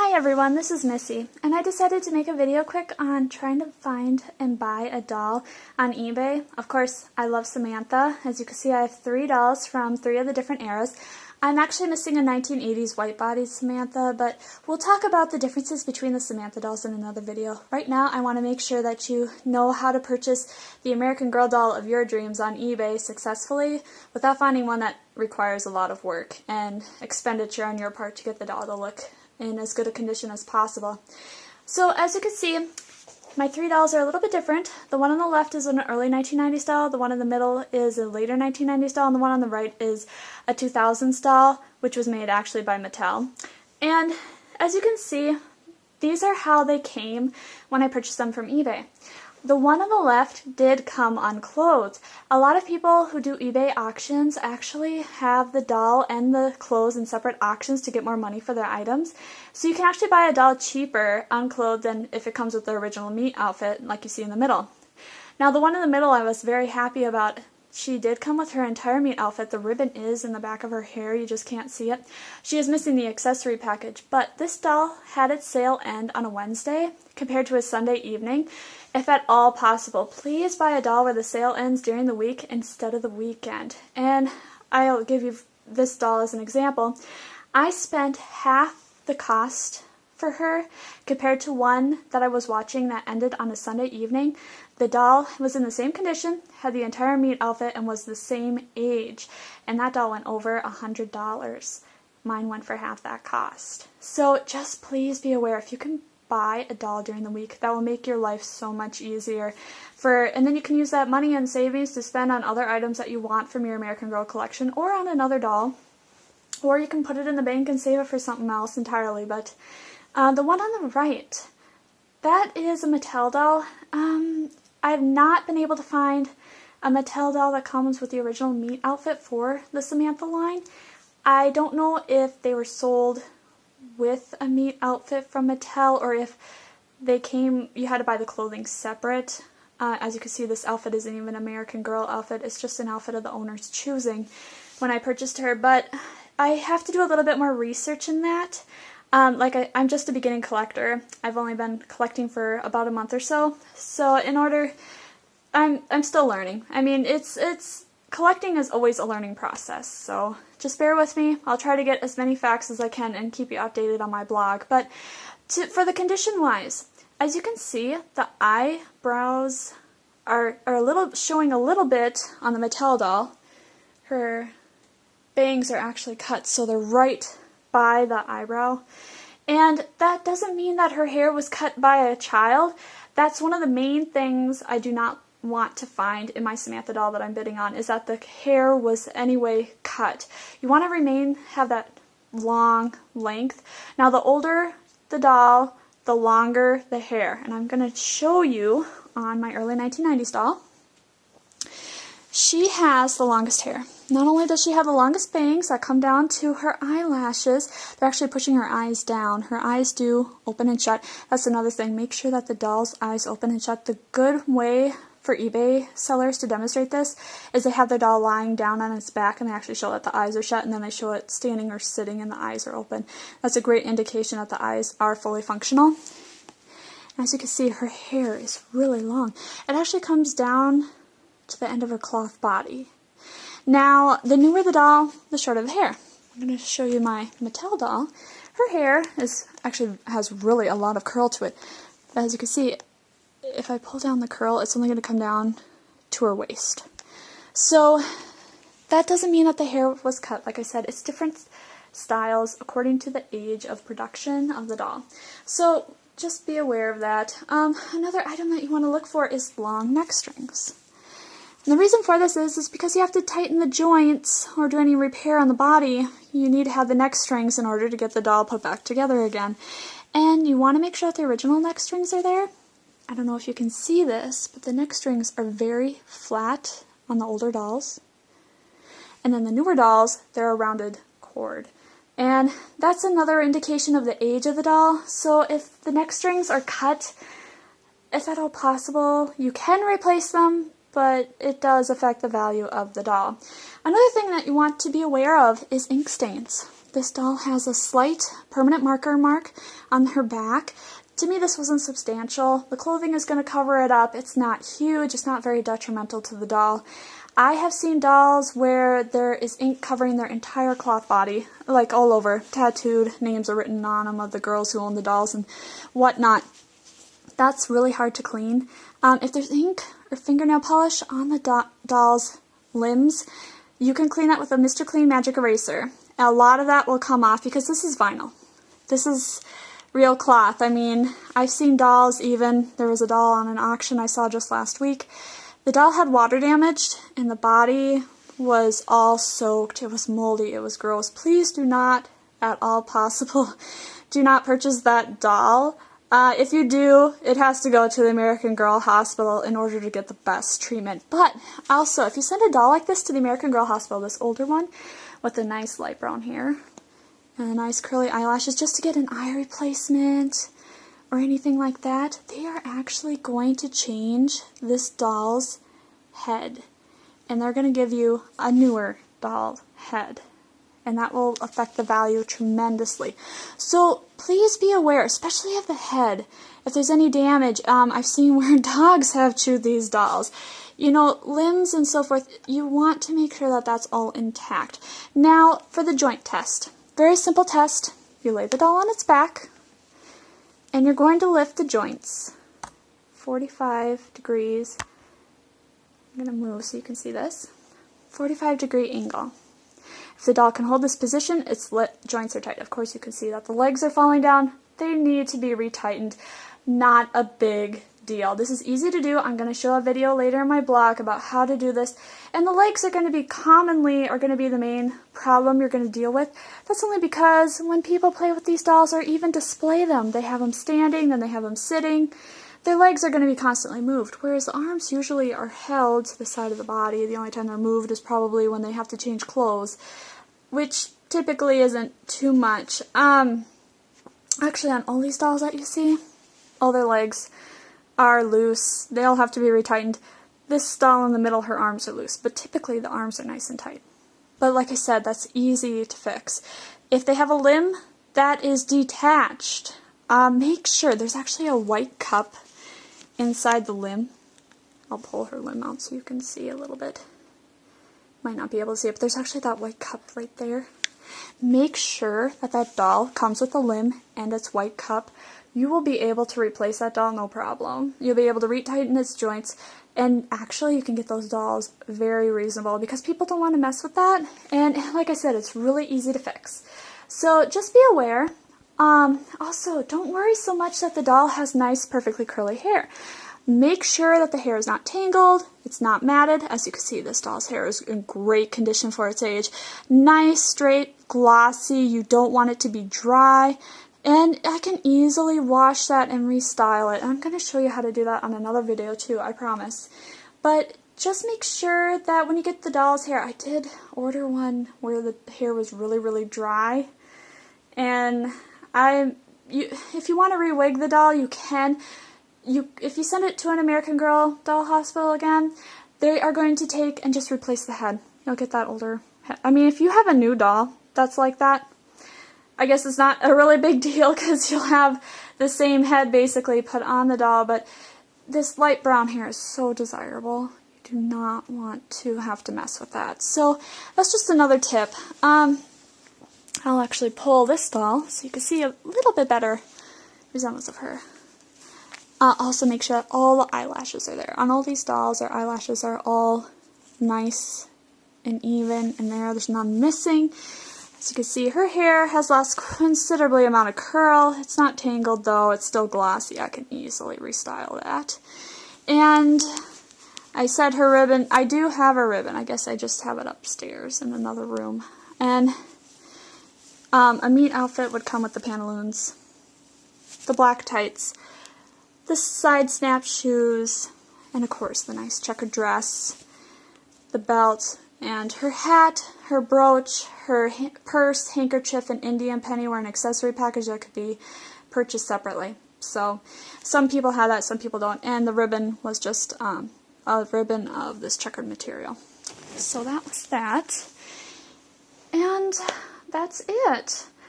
Hi everyone, this is Missy, and I decided to make a video quick on trying to find and buy a doll on eBay. Of course, I love Samantha. As you can see, I have 3 dolls from 3 of the different eras. I'm actually missing a 1980s white-bodied Samantha, but we'll talk about the differences between the Samantha dolls in another video. Right now, I want to make sure that you know how to purchase the American Girl doll of your dreams on eBay successfully without finding one that requires a lot of work and expenditure on your part to get the doll to look in as good a condition as possible. So as you can see, my 3 dolls are a little bit different. The one on the left is an early 1990s doll, the one in the middle is a later 1990s doll, and the one on the right is a 2000s doll, which was made actually by Mattel. And as you can see, these are how they came when I purchased them from eBay. The one on the left did come unclothed. A lot of people who do eBay auctions actually have the doll and the clothes in separate auctions to get more money for their items. So you can actually buy a doll cheaper unclothed than if it comes with the original meat outfit like you see in the middle. Now the one in the middle I was very happy about. She did come with her entire meat outfit. The ribbon is in the back of her hair, you just can't see it. She is missing the accessory package, but this doll had its sale end on a Wednesday compared to a Sunday evening. If at all possible, please buy a doll where the sale ends during the week instead of the weekend. And I'll give you this doll as an example. I spent half the cost for her compared to one that I was watching that ended on a Sunday evening. The doll was in the same condition, had the entire meat outfit, and was the same age. And that doll went over $100. Mine went for half that cost. So just please be aware, if you can buy a doll during the week, that will make your life so much easier. And then you can use that money and savings to spend on other items that you want from your American Girl collection or on another doll. Or you can put it in the bank and save it for something else entirely. But the one on the right, that is a Mattel doll. I have not been able to find a Mattel doll that comes with the original meat outfit for the Samantha line. I don't know if they were sold with a meat outfit from Mattel or if they came, you had to buy the clothing separate. As you can see, this outfit isn't even an American Girl outfit, it's just an outfit of the owner's choosing when I purchased her, but I have to do a little bit more research in that. I'm just a beginning collector. I've only been collecting for about a month or so, so I'm still learning. I mean, collecting is always a learning process, so just bear with me. I'll try to get as many facts as I can and keep you updated on my blog. But for the condition-wise, as you can see, the eyebrows are showing a little bit on the Mattel doll. Her bangs are actually cut, so they're right by the eyebrow. And that doesn't mean that her hair was cut by a child. That's one of the main things I do not want to find in my Samantha doll that I'm bidding on, is that the hair was anyway cut. You want to have that long length. Now the older the doll, the longer the hair. And I'm going to show you on my early 1990s doll. She has the longest hair. Not only does she have the longest bangs that come down to her eyelashes, they're actually pushing her eyes down. Her eyes do open and shut. That's another thing. Make sure that the doll's eyes open and shut. The good way for eBay sellers to demonstrate this is they have their doll lying down on its back and they actually show that the eyes are shut, and then they show it standing or sitting and the eyes are open. That's a great indication that the eyes are fully functional. As you can see, her hair is really long. It actually comes down to the end of her cloth body. Now, the newer the doll, the shorter the hair. I'm going to show you my Mattel doll. Her hair has really a lot of curl to it. As you can see, if I pull down the curl, it's only going to come down to her waist. So that doesn't mean that the hair was cut. Like I said, it's different styles according to the age of production of the doll. So just be aware of that. Another item that you want to look for is long neck strings. And the reason for this is because you have to tighten the joints or do any repair on the body. You need to have the neck strings in order to get the doll put back together again. And you want to make sure that the original neck strings are there. I don't know if you can see this, but the neck strings are very flat on the older dolls. And then the newer dolls, they're a rounded cord. And that's another indication of the age of the doll. So if the neck strings are cut, if at all possible, you can replace them, but it does affect the value of the doll. Another thing that you want to be aware of is ink stains. This doll has a slight permanent marker mark on her back. To me, this wasn't substantial. The clothing is going to cover it up. It's not huge. It's not very detrimental to the doll. I have seen dolls where there is ink covering their entire cloth body, like all over, tattooed, names are written on them of the girls who own the dolls and whatnot. That's really hard to clean. If there's ink or fingernail polish on the doll's limbs, you can clean that with a Mr. Clean Magic Eraser. A lot of that will come off because this is vinyl. This is real cloth. I mean, I've seen dolls even, there was a doll on an auction I saw just last week. The doll had water damaged and the body was all soaked. It was moldy. It was gross. Please do not, at all possible, do not purchase that doll. If you do, it has to go to the American Girl Hospital in order to get the best treatment. But also, if you send a doll like this to the American Girl Hospital, this older one with a nice light brown hair and nice curly eyelashes, just to get an eye replacement or anything like that, they are actually going to change this doll's head. And they're going to give you a newer doll head. And that will affect the value tremendously. So please be aware, especially of the head, if there's any damage. I've seen where dogs have chewed these dolls. You know, limbs and so forth, you want to make sure that that's all intact. Now, for the joint test. Very simple test. You lay the doll on its back, and you're going to lift the joints 45 degrees. I'm going to move so you can see this. 45-degree angle. If the doll can hold this position, its joints are tight. Of course, you can see that the legs are falling down. They need to be retightened. Not a big deal. This is easy to do. I'm going to show a video later in my blog about how to do this. And the legs are going to be the main problem you're going to deal with. That's only because when people play with these dolls or even display them, they have them standing, then they have them sitting. Their legs are going to be constantly moved, whereas the arms usually are held to the side of the body. The only time they're moved is probably when they have to change clothes, which typically isn't too much. Actually, on all these dolls that you see, all their legs are loose. They all have to be retightened. This doll in the middle, her arms are loose, but typically the arms are nice and tight. But like I said, that's easy to fix. If they have a limb that is detached, make sure there's actually a white cup inside the limb. I'll pull her limb out so you can see a little bit. Might not be able to see it, but there's actually that white cup right there. Make sure that that doll comes with a limb and its white cup. You will be able to replace that doll no problem. You'll be able to retighten its joints, and actually you can get those dolls very reasonable because people don't want to mess with that. And like I said, it's really easy to fix. So just be aware. Also, don't worry so much that the doll has nice, perfectly curly hair. Make sure that the hair is not tangled, it's not matted. As you can see, this doll's hair is in great condition for its age. Nice, straight, glossy. You don't want it to be dry. And I can easily wash that and restyle it. I'm going to show you how to do that on another video too, I promise. But just make sure that when you get the doll's hair, I did order one where the hair was really, really dry. And if you want to re-wig the doll, you can. If you send it to an American Girl Doll Hospital again, they are going to take and just replace the head. You'll get that older head. I mean, if you have a new doll that's like that, I guess it's not a really big deal because you'll have the same head basically put on the doll, but this light brown hair is so desirable. You do not want to have to mess with that. So that's just another tip. I'll actually pull this doll so you can see a little bit better resemblance of her. Also make sure that all the eyelashes are there. On all these dolls, their eyelashes are all nice and even and there's none missing. As you can see, her hair has lost considerably amount of curl. It's not tangled though, it's still glossy. I can easily restyle that. And I said her ribbon, I do have a ribbon. I guess I just have it upstairs in another room. And a meat outfit would come with the pantaloons, the black tights, the side snap shoes, and of course the nice checkered dress, the belt, and her hat, her brooch, her purse, handkerchief, and Indian penny were an accessory package that could be purchased separately. So some people have that, some people don't. And the ribbon was just a ribbon of this checkered material. So that was that. And that's it.